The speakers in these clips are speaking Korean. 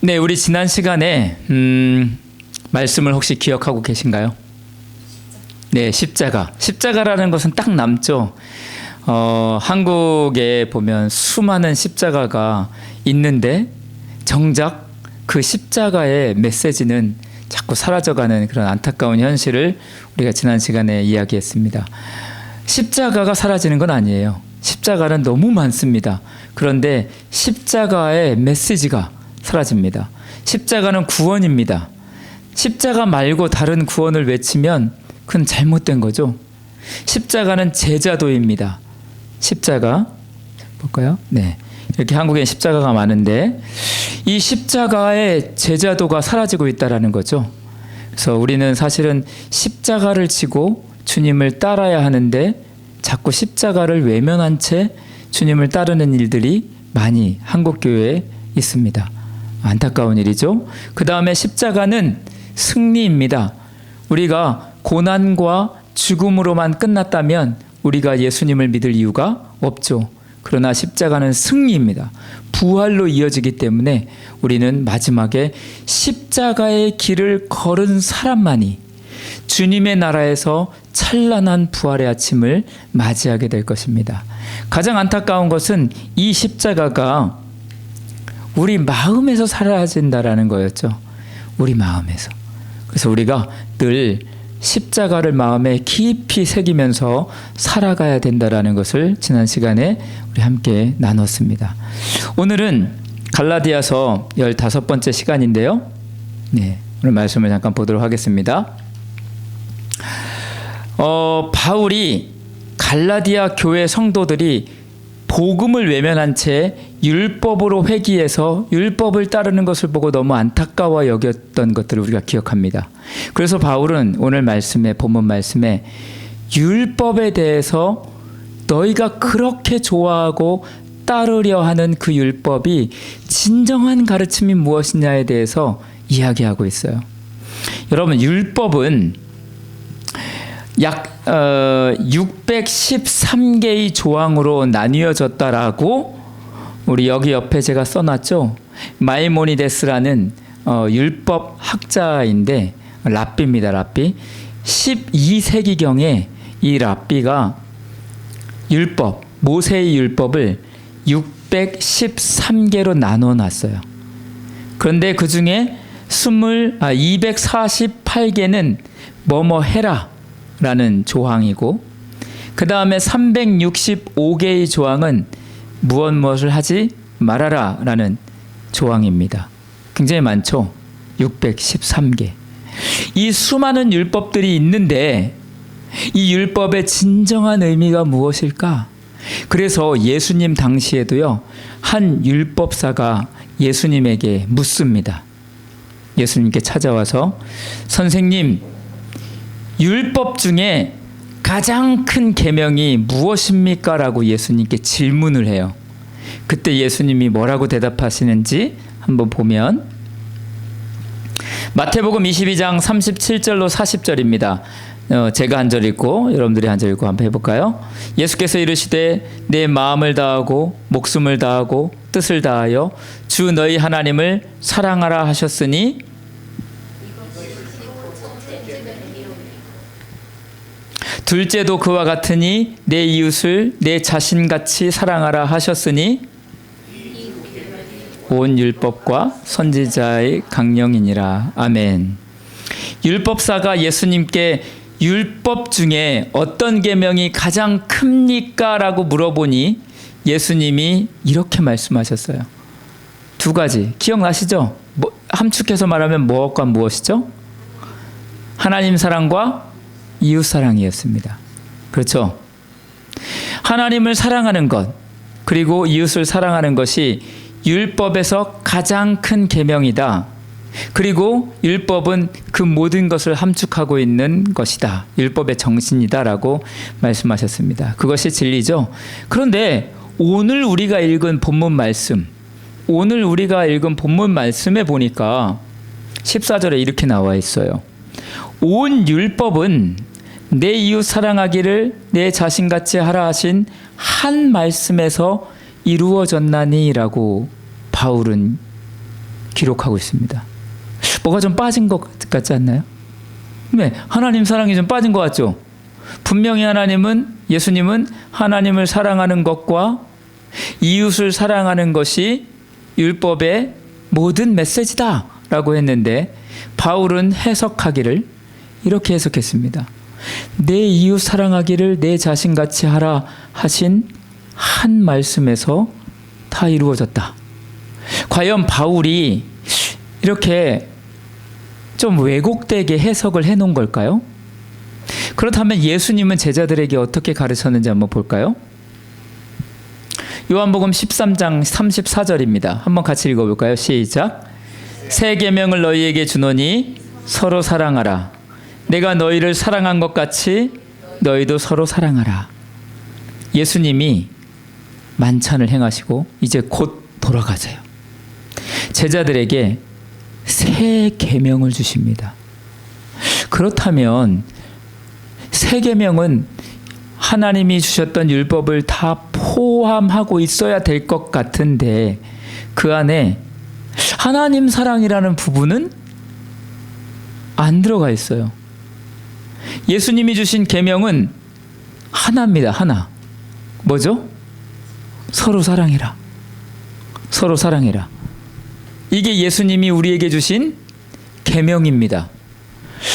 네, 우리 지난 시간에 말씀을 혹시 기억하고 계신가요? 네, 십자가라는 것은 딱 남죠. 한국에 보면 수많은 십자가가 있는데 정작 그 십자가의 메시지는 자꾸 사라져가는 그런 안타까운 현실을 우리가 지난 시간에 이야기했습니다. 십자가가 사라지는 건 아니에요. 십자가는 너무 많습니다. 그런데 십자가의 메시지가 사라집니다. 십자가는 구원입니다. 십자가 말고 다른 구원을 외치면 그건 잘못된 거죠. 십자가는 제자도입니다. 십자가 볼까요? 네, 이렇게 한국에 십자가가 많은데 이 십자가의 제자도가 사라지고 있다라는 거죠. 그래서 우리는 사실은 십자가를 지고 주님을 따라야 하는데 자꾸 십자가를 외면한 채 주님을 따르는 일들이 많이 한국 교회에 있습니다. 안타까운 일이죠. 그 다음에 십자가는 승리입니다. 우리가 고난과 죽음으로만 끝났다면 우리가 예수님을 믿을 이유가 없죠. 그러나 십자가는 승리입니다. 부활로 이어지기 때문에 우리는 마지막에 십자가의 길을 걸은 사람만이 주님의 나라에서 찬란한 부활의 아침을 맞이하게 될 것입니다. 가장 안타까운 것은 이 십자가가 우리 마음에서 사라진다라는 거였죠. 우리 마음에서. 그래서 우리가 늘 십자가를 마음에 깊이 새기면서 살아가야 된다라는 것을 지난 시간에 우리 함께 나눴습니다. 오늘은 갈라디아서 15번째 시간인데요. 네, 오늘 말씀을 잠깐 보도록 하겠습니다. 바울이 갈라디아 교회 성도들이 복음을 외면한 채 율법으로 회귀해서 율법을 따르는 것을 보고 너무 안타까워 여겼던 것들을 우리가 기억합니다. 그래서 바울은 오늘 말씀에, 본문 말씀에 율법에 대해서 너희가 그렇게 좋아하고 따르려 하는 그 율법이 진정한 가르침이 무엇이냐에 대해서 이야기하고 있어요. 여러분, 율법은 약 613개의 조항으로 나뉘어졌다라고 우리 여기 옆에 제가 써놨죠. 마이모니데스라는 율법 학자인데 랍비입니다. 랍비. 12세기경에 이 랍비가 율법, 모세의 율법을 613개로 나눠놨어요. 그런데 그 중에 248개는 뭐뭐 해라 라는 조항이고, 그 다음에 365개의 조항은 무엇을 하지 말아라 라는 조항입니다. 굉장히 많죠. 613개. 이 수많은 율법들이 있는데 이 율법의 진정한 의미가 무엇일까? 그래서 예수님 당시에도요, 한 율법사가 예수님에게 묻습니다. 예수님께 찾아와서 선생님, 율법 중에 가장 큰 계명이 무엇입니까? 라고 예수님께 질문을 해요. 그때 예수님이 뭐라고 대답하시는지 한번 보면 마태복음 22장 37절로 40절입니다. 제가 한 절 읽고 여러분들이 한 절 읽고 한번 해볼까요? 예수께서 이르시되 내 마음을 다하고 목숨을 다하고 뜻을 다하여 주 너희 하나님을 사랑하라 하셨으니 둘째도 그와 같으니 내 이웃을 내 자신같이 사랑하라 하셨으니 온 율법과 선지자의 강령이니라. 아멘. 율법사가 예수님께 율법 중에 어떤 계명이 가장 큽니까? 라고 물어보니 예수님이 이렇게 말씀하셨어요. 두 가지. 기억나시죠? 함축해서 말하면 무엇과 무엇이죠? 하나님 사랑과 이웃 사랑이었습니다. 그렇죠? 하나님을 사랑하는 것, 그리고 이웃을 사랑하는 것이 율법에서 가장 큰 계명이다. 그리고 율법은 그 모든 것을 함축하고 있는 것이다. 율법의 정신이다 라고 말씀하셨습니다. 그것이 진리죠. 그런데 오늘 우리가 읽은 본문 말씀에 보니까 14절에 이렇게 나와 있어요. 온 율법은 내 이웃 사랑하기를 내 자신같이 하라 하신 한 말씀에서 이루어졌나니 라고 바울은 기록하고 있습니다. 뭐가 좀 빠진 것 같지 않나요? 네, 하나님 사랑이 좀 빠진 것 같죠? 분명히 예수님은 하나님을 사랑하는 것과 이웃을 사랑하는 것이 율법의 모든 메시지다 라고 했는데, 바울은 해석하기를 이렇게 해석했습니다. 내 이웃 사랑하기를 내 자신같이 하라 하신 한 말씀에서 다 이루어졌다. 과연 바울이 이렇게 좀 왜곡되게 해석을 해놓은 걸까요? 그렇다면 예수님은 제자들에게 어떻게 가르쳤는지 한번 볼까요? 요한복음 13장 34절입니다. 한번 같이 읽어볼까요? 시작. 새 계명을 너희에게 주노니 서로 사랑하라. 내가 너희를 사랑한 것 같이 너희도 서로 사랑하라. 예수님이 만찬을 행하시고 이제 곧 돌아가세요. 제자들에게 새 계명을 주십니다. 그렇다면 새 계명은 하나님이 주셨던 율법을 다 포함하고 있어야 될 것 같은데, 그 안에 하나님 사랑이라는 부분은 안 들어가 있어요. 예수님이 주신 계명은 하나입니다. 하나. 뭐죠? 서로 사랑해라. 서로 사랑해라. 이게 예수님이 우리에게 주신 계명입니다.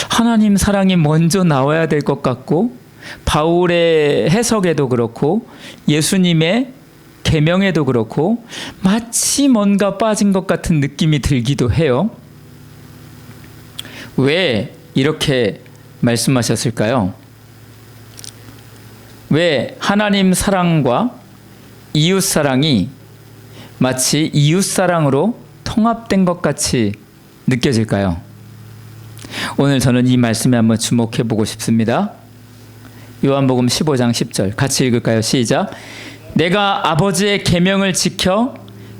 하나님 사랑이 먼저 나와야 될 것 같고, 바울의 해석에도 그렇고 예수님의 계명에도 그렇고 마치 뭔가 빠진 것 같은 느낌이 들기도 해요. 왜 이렇게 말씀하셨을까요? 왜 하나님 사랑과 이웃 사랑이 마치 이웃 사랑으로 통합된 것 같이 느껴질까요? 오늘 저는 이 말씀에 한번 주목해 보고 싶습니다. 요한복음 15장 10절 같이 읽을까요? 시작. 내가 아버지의 계명을 지켜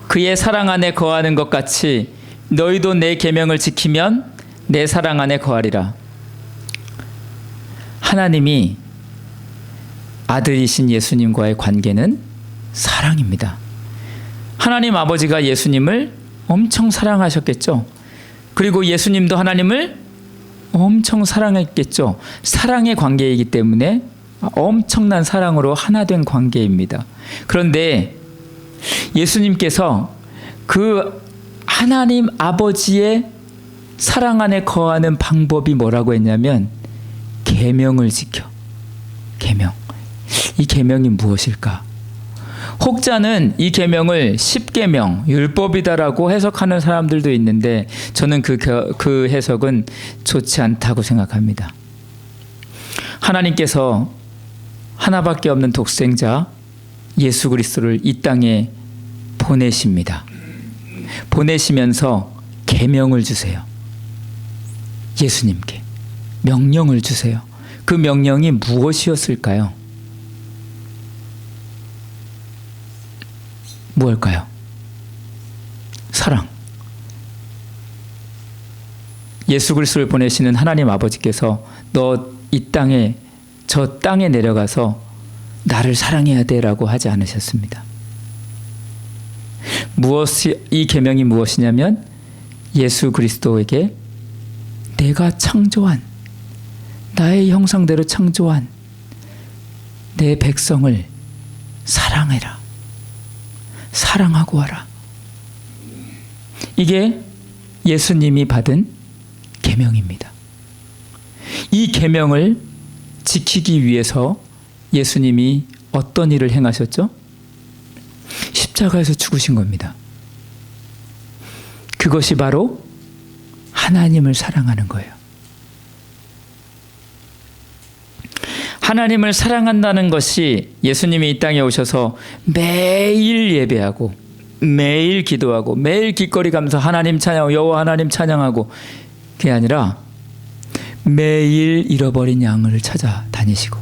그의 사랑 안에 거하는 것 같이 너희도 내 계명을 지키면 내 사랑 안에 거하리라. 하나님이 아들이신 예수님과의 관계는 사랑입니다. 하나님 아버지가 예수님을 엄청 사랑하셨겠죠. 그리고 예수님도 하나님을 엄청 사랑했겠죠. 사랑의 관계이기 때문에 엄청난 사랑으로 하나 된 관계입니다. 그런데 예수님께서 그 하나님 아버지의 사랑 안에 거하는 방법이 뭐라고 했냐면 계명을 지켜. 계명. 이 계명이 무엇일까? 혹자는 이 계명을 10계명, 율법이다라고 해석하는 사람들도 있는데 저는 그 해석은 좋지 않다고 생각합니다. 하나님께서 하나밖에 없는 독생자 예수 그리스도를 이 땅에 보내십니다. 보내시면서 계명을 주세요. 예수님께 명령을 주세요. 그 명령이 무엇이었을까요? 무엇일까요? 사랑. 예수 그리스도를 보내시는 하나님 아버지께서 너 이 땅에 저 땅에 내려가서 나를 사랑해야 돼라고 하지 않으셨습니다. 이 계명이 무엇이냐면 예수 그리스도에게 내가 창조한 나의 형상대로 창조한 내 백성을 사랑해라. 사랑하고 와라. 이게 예수님이 받은 계명입니다. 이 계명을 지키기 위해서 예수님이 어떤 일을 행하셨죠? 십자가에서 죽으신 겁니다. 그것이 바로 하나님을 사랑하는 거예요. 하나님을 사랑한다는 것이 예수님이 이 땅에 오셔서 매일 예배하고 매일 기도하고 매일 길거리 가면서 하나님 찬양하고 여호와 하나님 찬양하고 그게 아니라 매일 잃어버린 양을 찾아다니시고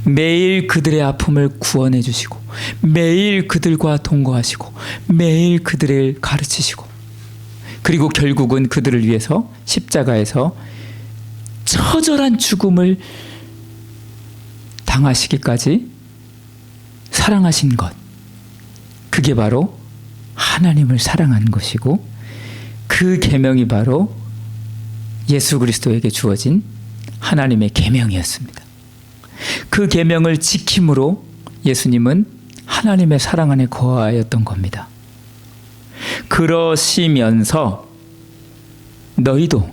매일 그들의 아픔을 구원해 주시고 매일 그들과 동거하시고 매일 그들을 가르치시고 그리고 결국은 그들을 위해서 십자가에서 처절한 죽음을 당하시기까지 사랑하신 것, 그게 바로 하나님을 사랑한 것이고 그 계명이 바로 예수 그리스도에게 주어진 하나님의 계명이었습니다. 그 계명을 지킴으로 예수님은 하나님의 사랑 안에 거하였던 겁니다. 그러시면서 너희도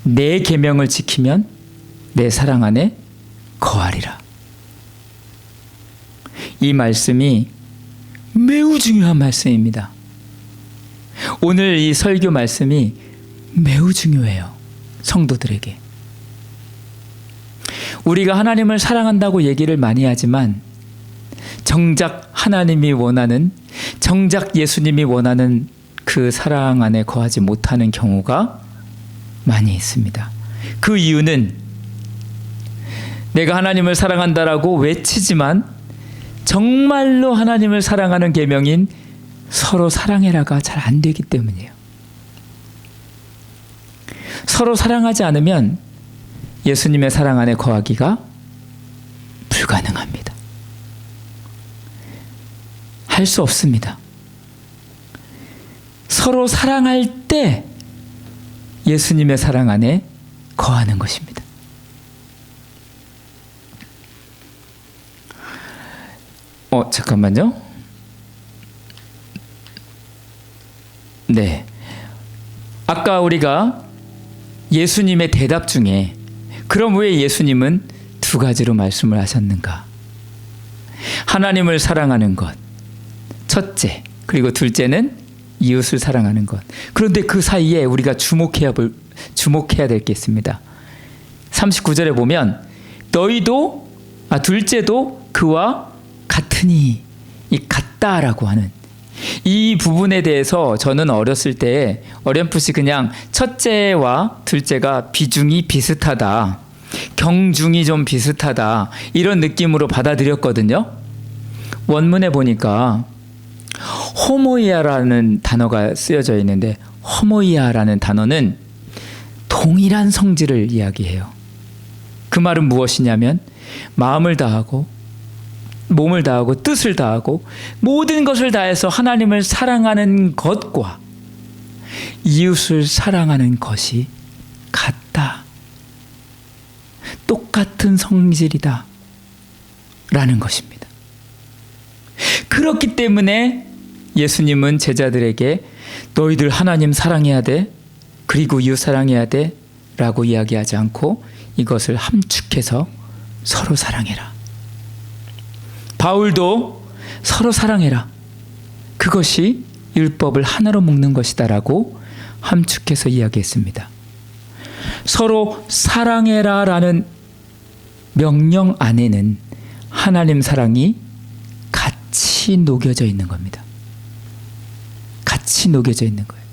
내 계명을 지키면 내 사랑 안에 거하리라. 이 말씀이 매우 중요한 말씀입니다. 오늘 이 설교 말씀이 매우 중요해요. 성도들에게. 우리가 하나님을 사랑한다고 얘기를 많이 하지만 정작 하나님이 원하는, 정작 예수님이 원하는 그 사랑 안에 거하지 못하는 경우가 많이 있습니다. 그 이유는 내가 하나님을 사랑한다라고 외치지만 정말로 하나님을 사랑하는 계명인 서로 사랑해라가 잘 안 되기 때문이에요. 서로 사랑하지 않으면 예수님의 사랑 안에 거하기가 불가능합니다. 할 수 없습니다. 서로 사랑할 때 예수님의 사랑 안에 거하는 것입니다. 잠깐만요. 네. 아까 우리가 예수님의 대답 중에 그럼 왜 예수님은 두 가지로 말씀을 하셨는가? 하나님을 사랑하는 것, 첫째. 그리고 둘째는 이웃을 사랑하는 것. 그런데 그 사이에 우리가 주목해야 될 게 있습니다. 39절에 보면 둘째도 그와 같으니, 이 같다라고 하는 이 부분에 대해서 저는 어렸을 때 어렴풋이 그냥 첫째와 둘째가 비중이 비슷하다, 경중이 좀 비슷하다, 이런 느낌으로 받아들였거든요. 원문에 보니까 호모이아라는 단어가 쓰여져 있는데, 호모이아라는 단어는 동일한 성질을 이야기해요. 그 말은 무엇이냐면 마음을 다하고 몸을 다하고 뜻을 다하고 모든 것을 다해서 하나님을 사랑하는 것과 이웃을 사랑하는 것이 같다. 똑같은 성질이다. 라는 것입니다. 그렇기 때문에 예수님은 제자들에게 너희들 하나님 사랑해야 돼, 그리고 이웃 사랑해야 돼 라고 이야기하지 않고 이것을 함축해서 서로 사랑해라. 바울도 서로 사랑해라. 그것이 율법을 하나로 묶는 것이다 라고 함축해서 이야기했습니다. 서로 사랑해라 라는 명령 안에는 하나님 사랑이 같이 녹여져 있는 겁니다. 같이 녹여져 있는 거예요.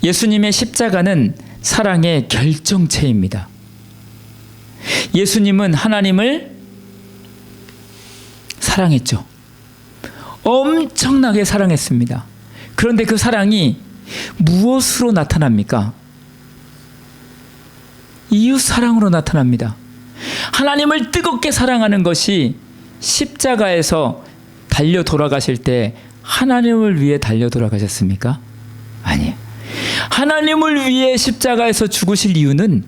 예수님의 십자가는 사랑의 결정체입니다. 예수님은 하나님을 사랑했죠. 엄청나게 사랑했습니다. 그런데 그 사랑이 무엇으로 나타납니까? 이웃 사랑으로 나타납니다. 하나님을 뜨겁게 사랑하는 것이 십자가에서 달려 돌아가실 때 하나님을 위해 달려 돌아가셨습니까? 아니에요. 하나님을 위해 십자가에서 죽으실 이유는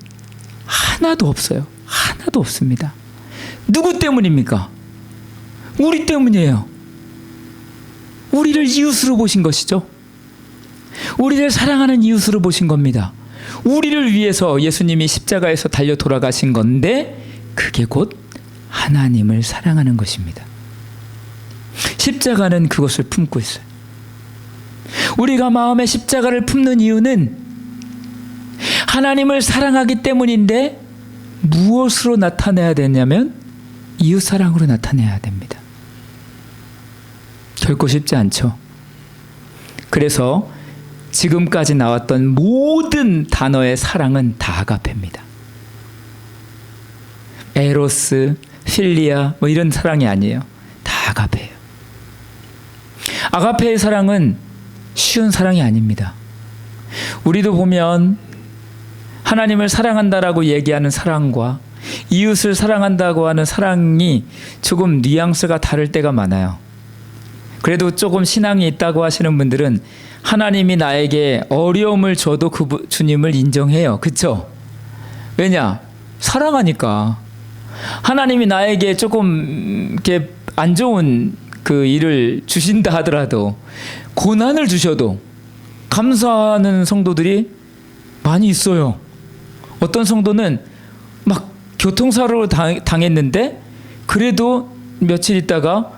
하나도 없어요. 하나도 없습니다. 누구 때문입니까? 우리 때문이에요. 우리를 이웃으로 보신 것이죠. 우리를 사랑하는 이웃으로 보신 겁니다. 우리를 위해서 예수님이 십자가에서 달려 돌아가신 건데 그게 곧 하나님을 사랑하는 것입니다. 십자가는 그것을 품고 있어요. 우리가 마음에 십자가를 품는 이유는 하나님을 사랑하기 때문인데 무엇으로 나타내야 되냐면 이웃사랑으로 나타내야 됩니다. 결코 쉽지 않죠. 그래서 지금까지 나왔던 모든 단어의 사랑은 다 아가페입니다. 에로스, 필리아 이런 사랑이 아니에요. 다 아가페예요. 아가페의 사랑은 쉬운 사랑이 아닙니다. 우리도 보면 하나님을 사랑한다라고 얘기하는 사랑과 이웃을 사랑한다고 하는 사랑이 조금 뉘앙스가 다를 때가 많아요. 그래도 조금 신앙이 있다고 하시는 분들은 하나님이 나에게 어려움을 줘도 주님을 인정해요. 그렇죠? 왜냐? 사랑하니까. 하나님이 나에게 조금 이렇게 안 좋은 그 일을 주신다 하더라도, 고난을 주셔도 감사하는 성도들이 많이 있어요. 어떤 성도는 막 교통사고를 당했는데 그래도 며칠 있다가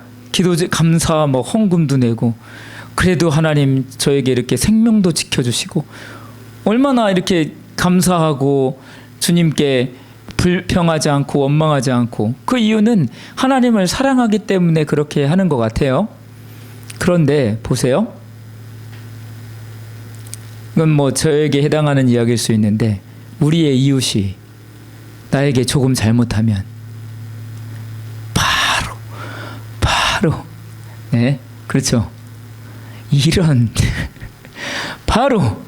감사 헌금도 내고, 그래도 하나님 저에게 이렇게 생명도 지켜주시고, 얼마나 이렇게 감사하고 주님께 불평하지 않고 원망하지 않고, 그 이유는 하나님을 사랑하기 때문에 그렇게 하는 것 같아요. 그런데 보세요. 이건 저에게 해당하는 이야기일 수 있는데, 우리의 이웃이 나에게 조금 잘못하면 바로 네, 그렇죠. 이런 바로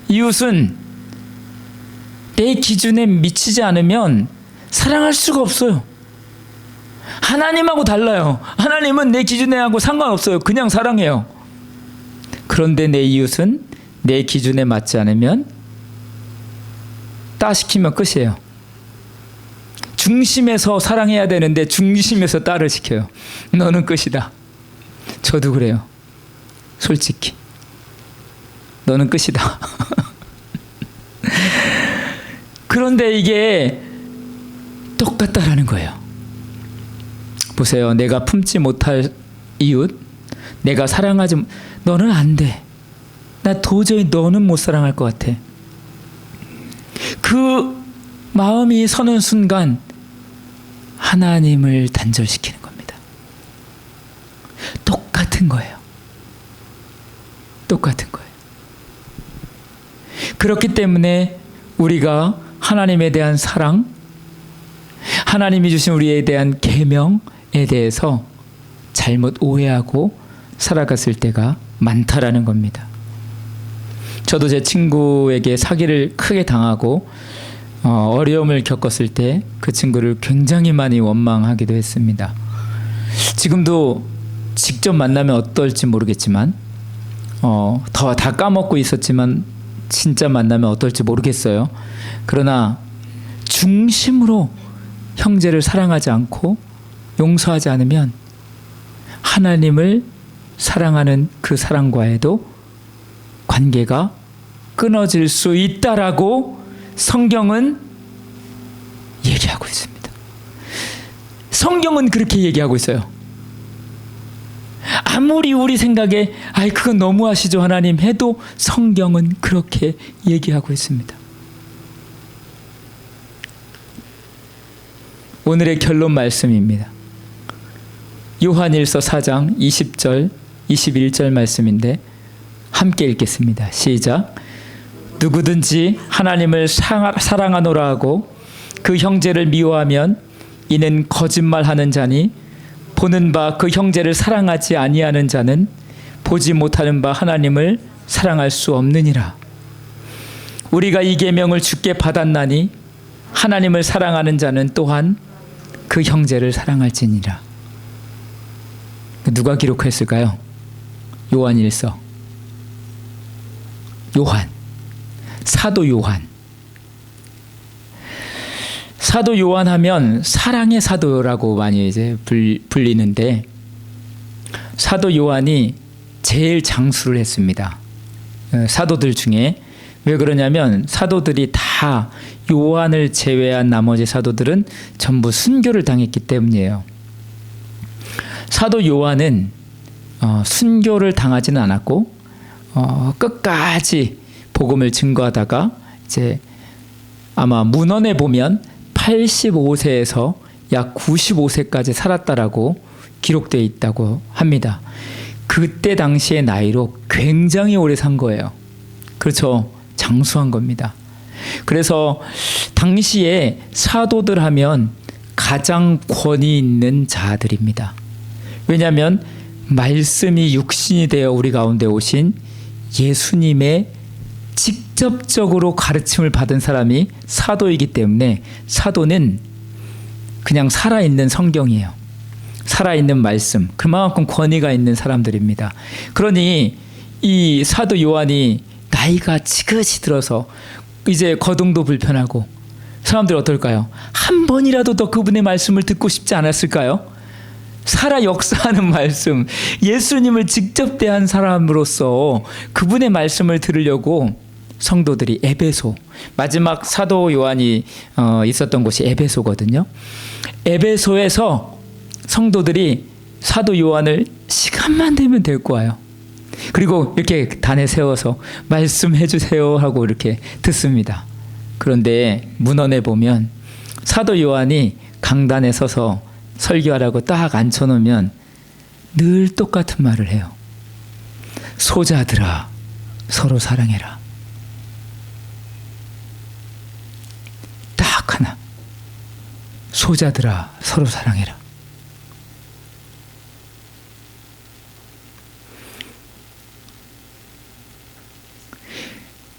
이웃은 내 기준에 미치지 않으면 사랑할 수가 없어요. 하나님하고 달라요. 하나님은 내 기준에 하고 상관없어요. 그냥 사랑해요. 그런데 내 이웃은 내 기준에 맞지 않으면 따시키면 끝이에요. 중심에서 사랑해야 되는데 중심에서 따를 시켜요. 너는 끝이다. 저도 그래요. 솔직히 너는 끝이다. 그런데 이게 똑같다라는 거예요. 보세요. 내가 품지 못할 이웃, 내가 사랑하지, 너는 안 돼. 나 도저히 너는 못 사랑할 것 같아. 그 마음이 서는 순간 하나님을 단절시키는 겁니다. 똑같은 거예요. 똑같은 거예요. 그렇기 때문에 우리가 하나님에 대한 사랑, 하나님이 주신 우리에 대한 계명에 대해서 잘못 오해하고 살아갔을 때가 많다라는 겁니다. 저도 제 친구에게 사기를 크게 당하고 어려움을 겪었을 때 그 친구를 굉장히 많이 원망하기도 했습니다. 지금도 직접 만나면 어떨지 모르겠지만 다 까먹고 있었지만 진짜 만나면 어떨지 모르겠어요. 그러나 중심으로 형제를 사랑하지 않고 용서하지 않으면 하나님을 사랑하는 그 사랑과에도 관계가 끊어질 수 있다라고 성경은 얘기하고 있습니다. 성경은 그렇게 얘기하고 있어요. 아무리 우리 생각에 그건 너무하시죠 하나님 해도 성경은 그렇게 얘기하고 있습니다. 오늘의 결론 말씀입니다. 요한일서 4장 20절 21절 말씀인데 함께 읽겠습니다. 시작. 누구든지 하나님을 사랑하노라 하고 그 형제를 미워하면 이는 거짓말하는 자니 보는 바 그 형제를 사랑하지 아니하는 자는 보지 못하는 바 하나님을 사랑할 수 없느니라. 우리가 이 계명을 주께 받았나니 하나님을 사랑하는 자는 또한 그 형제를 사랑할지니라. 누가 기록했을까요? 요한일서. 요한. 사도 요한. 사도 요한 하면 사랑의 사도라고 많이 이제 불리는데 사도 요한이 제일 장수를 했습니다. 사도들 중에. 왜 그러냐면 사도들이 다 요한을 제외한 나머지 사도들은 전부 순교를 당했기 때문이에요. 사도 요한은 순교를 당하지는 않았고 끝까지 복음을 증거하다가 이제 아마 문헌에 보면 85세에서 약 95세까지 살았다라고 기록되어 있다고 합니다. 그때 당시의 나이로 굉장히 오래 산 거예요. 그렇죠. 장수한 겁니다. 그래서 당시에 사도들 하면 가장 권위 있는 자들입니다. 왜냐하면 말씀이 육신이 되어 우리 가운데 오신 예수님의 직접적으로 가르침을 받은 사람이 사도이기 때문에 사도는 그냥 살아있는 성경이에요. 살아있는 말씀, 그만큼 권위가 있는 사람들입니다. 그러니 이 사도 요한이 나이가 지긋이 들어서 이제 거동도 불편하고 사람들이 어떨까요? 한 번이라도 더 그분의 말씀을 듣고 싶지 않았을까요? 살아 역사하는 말씀, 예수님을 직접 대한 사람으로서 그분의 말씀을 들으려고 성도들이 에베소, 마지막 사도 요한이 있었던 곳이 에베소거든요. 에베소에서 성도들이 사도 요한을 시간만 되면 데리고 와요. 그리고 이렇게 단에 세워서 말씀해 주세요 하고 이렇게 듣습니다. 그런데 문헌에 보면 사도 요한이 강단에 서서 설교하라고 딱 앉혀놓으면 늘 똑같은 말을 해요. 소자들아 서로 사랑해라. 딱 하나. 소자들아 서로 사랑해라.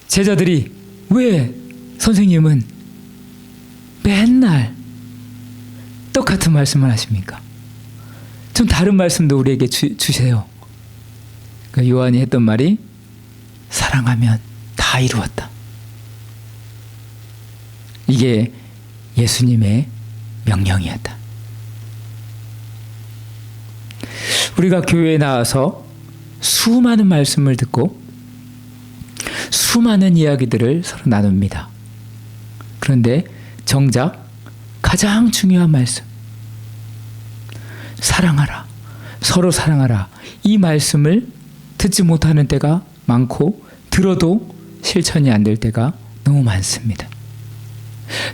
제자들이 왜 선생님은 맨날 똑같은 말씀을 하십니까? 좀 다른 말씀도 우리에게 주세요. 그러니까 요한이 했던 말이 사랑하면 다 이루었다. 이게 예수님의 명령이었다. 우리가 교회에 나와서 수많은 말씀을 듣고 수많은 이야기들을 서로 나눕니다. 그런데 정작 가장 중요한 말씀, 사랑하라, 서로 사랑하라, 이 말씀을 듣지 못하는 때가 많고 들어도 실천이 안 될 때가 너무 많습니다.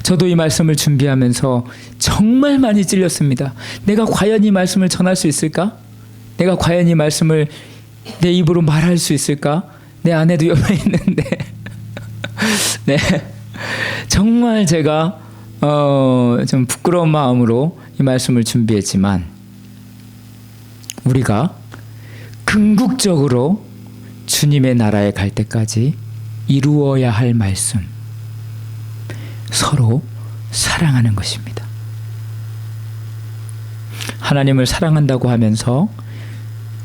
저도 이 말씀을 준비하면서 정말 많이 찔렸습니다. 내가 과연 이 말씀을 전할 수 있을까? 내가 과연 이 말씀을 내 입으로 말할 수 있을까? 내 아내도 옆에 있는데 네, 정말 제가 좀 부끄러운 마음으로 이 말씀을 준비했지만 우리가 궁극적으로 주님의 나라에 갈 때까지 이루어야 할 말씀, 서로 사랑하는 것입니다. 하나님을 사랑한다고 하면서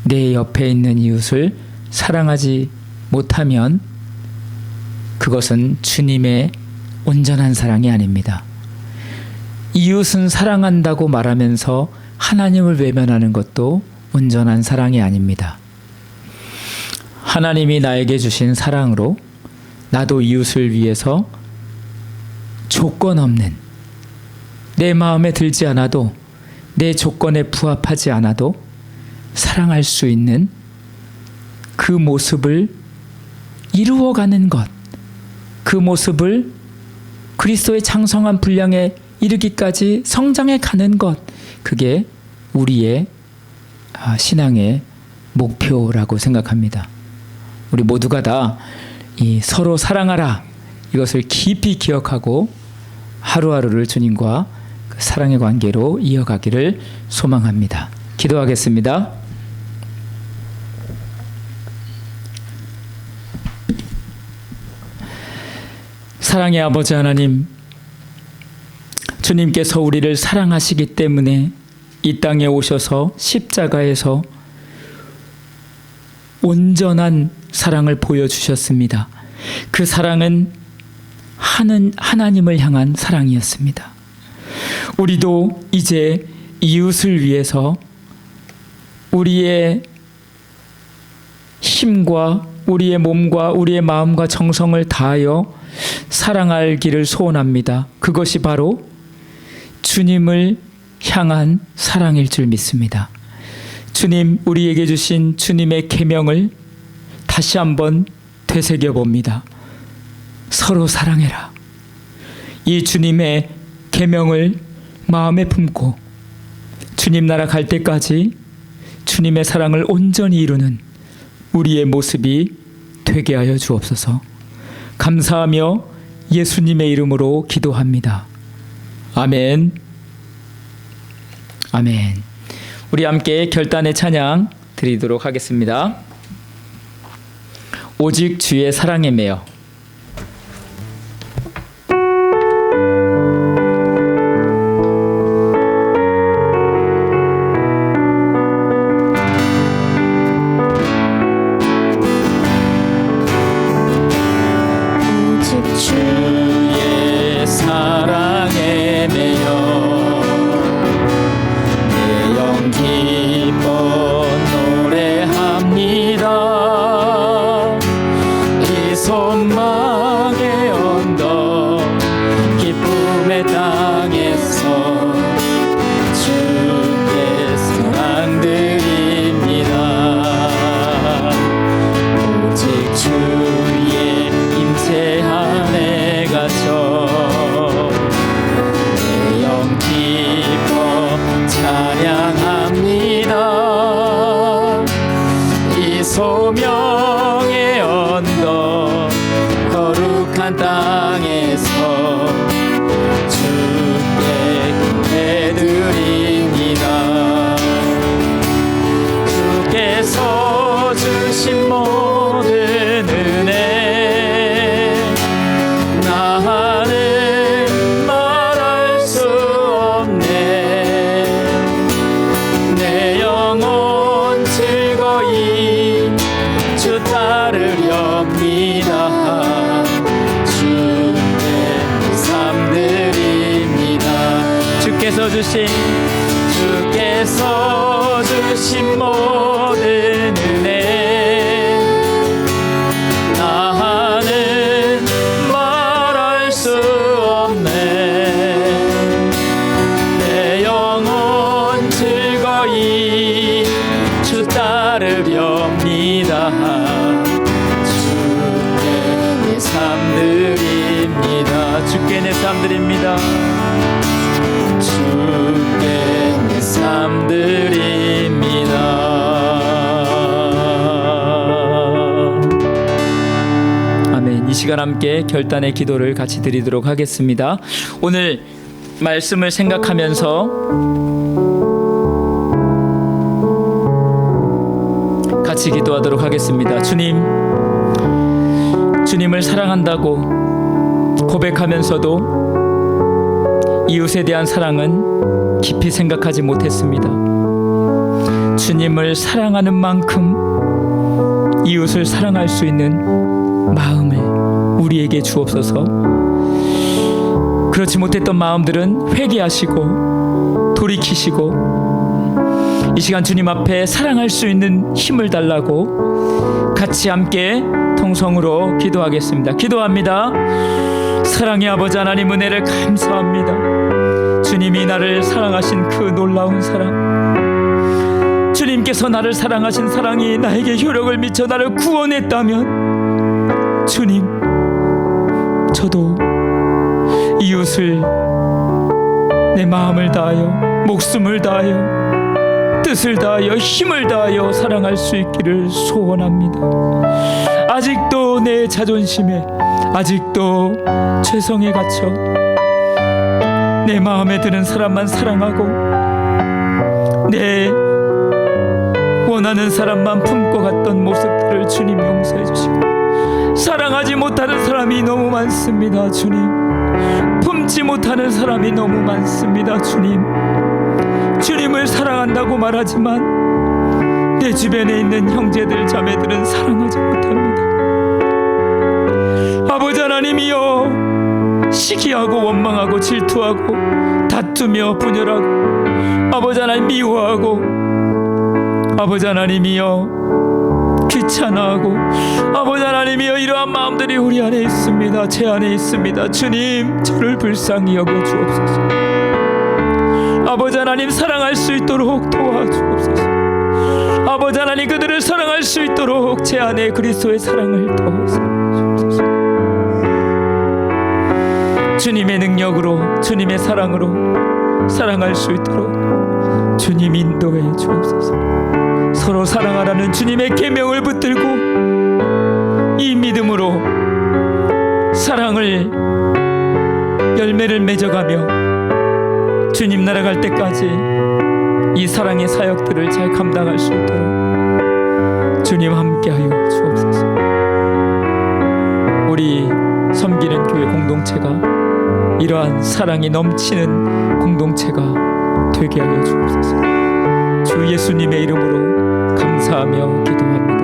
내 옆에 있는 이웃을 사랑하지 못하면 그것은 주님의 온전한 사랑이 아닙니다. 이웃은 사랑한다고 말하면서 하나님을 외면하는 것도 온전한 사랑이 아닙니다. 하나님이 나에게 주신 사랑으로 나도 이웃을 위해서 조건 없는, 내 마음에 들지 않아도, 내 조건에 부합하지 않아도 사랑할 수 있는 그 모습을 이루어가는 것, 그 모습을 그리스도의 장성한 분량에 이르기까지 성장해 가는 것, 그게 우리의 신앙의 목표라고 생각합니다. 우리 모두가 다 이 서로 사랑하라, 이것을 깊이 기억하고 하루하루를 주님과 그 사랑의 관계로 이어가기를 소망합니다. 기도하겠습니다. 사랑의 아버지 하나님, 주님께서 우리를 사랑하시기 때문에 이 땅에 오셔서 십자가에서 온전한 사랑을 보여주셨습니다. 그 사랑은 하나님을 향한 사랑이었습니다. 우리도 이제 이웃을 위해서 우리의 힘과 우리의 몸과 우리의 마음과 정성을 다하여 사랑할 길을 소원합니다. 그것이 바로 주님을 향한 사랑일 줄 믿습니다. 주님, 우리에게 주신 주님의 계명을 다시 한번 되새겨 봅니다. 서로 사랑해라. 이 주님의 계명을 마음에 품고 주님 나라 갈 때까지 주님의 사랑을 온전히 이루는 우리의 모습이 되게 하여 주옵소서. 감사하며 예수님의 이름으로 기도합니다. 아멘. 아멘. 우리 함께 결단의 찬양 드리도록 하겠습니다. 오직 주의 사랑에 매여. 소명의 언덕 거룩한 땅에서 주께 예배드립니다. 주께서 주신 모든 은혜 나는 말할 수 없네. 내 영혼 즐거이 주 따르렵니다. 주께 삶 드립니다. 주께서 주신 모든 은혜 나는 말할 수 없네. 내 영혼 즐거이 주 따르렵니다. 주께 내 삶 드립니다. 주께 내 삶 드립니다. 주께 내 삶 드립니다. 아멘. 이 시간 함께 결단의 기도를 같이 드리도록 하겠습니다. 오늘 말씀을 생각하면서 같이 기도하도록 하겠습니다. 주님을 사랑한다고 고백하면서도 이웃에 대한 사랑은 깊이 생각하지 못했습니다. 주님을 사랑하는 만큼 이웃을 사랑할 수 있는 마음을 우리에게 주옵소서. 그렇지 못했던 마음들은 회개하시고 돌이키시고 이 시간 주님 앞에 사랑할 수 있는 힘을 달라고 같이 함께 통성으로 기도하겠습니다. 기도합니다. 사랑의 아버지 하나님, 은혜를 감사합니다. 주님이 나를 사랑하신 그 놀라운 사랑, 주님께서 나를 사랑하신 사랑이 나에게 효력을 미쳐 나를 구원했다면 주님, 저도 이웃을 내 마음을 다하여 목숨을 다하여 뜻을 다하여 힘을 다하여 사랑할 수 있기를 소원합니다. 아직도 내 자존심에, 아직도 죄성에 갇혀 내 마음에 드는 사람만 사랑하고 내 원하는 사람만 품고 갔던 모습들을 주님 용서해 주시고, 사랑하지 못하는 사람이 너무 많습니다. 주님, 품지 못하는 사람이 너무 많습니다. 주님을 사랑한다고 말하지만 내 주변에 있는 형제들 자매들은 사랑하지 못합니다. 아버지 하나님이여, 시기하고 원망하고 질투하고 다투며 분열하고 아버지 하나님 미워하고 아버지 하나님이여 귀찮아하고 아버지 하나님이여 이러한 마음들이 우리 안에 있습니다. 제 안에 있습니다. 주님, 저를 불쌍히 여겨 주옵소서. 아버지 하나님, 사랑할 수 있도록 도와주옵소서. 아버지 하나님, 그들을 사랑할 수 있도록 제 안에 그리스도의 사랑을 더하소서. 주님의 능력으로, 주님의 사랑으로 사랑할 수 있도록 주님 인도해 주옵소서. 서로 사랑하라는 주님의 계명을 붙들고 이 믿음으로 사랑을 열매를 맺어가며 주님 나라 갈 때까지 이 사랑의 사역들을 잘 감당할 수 있도록 주님 함께하여 주옵소서. 우리 섬기는 교회 공동체가 이러한 사랑이 넘치는 공동체가 되게 하여 주옵소서. 주 예수님의 이름으로 감사하며 기도합니다.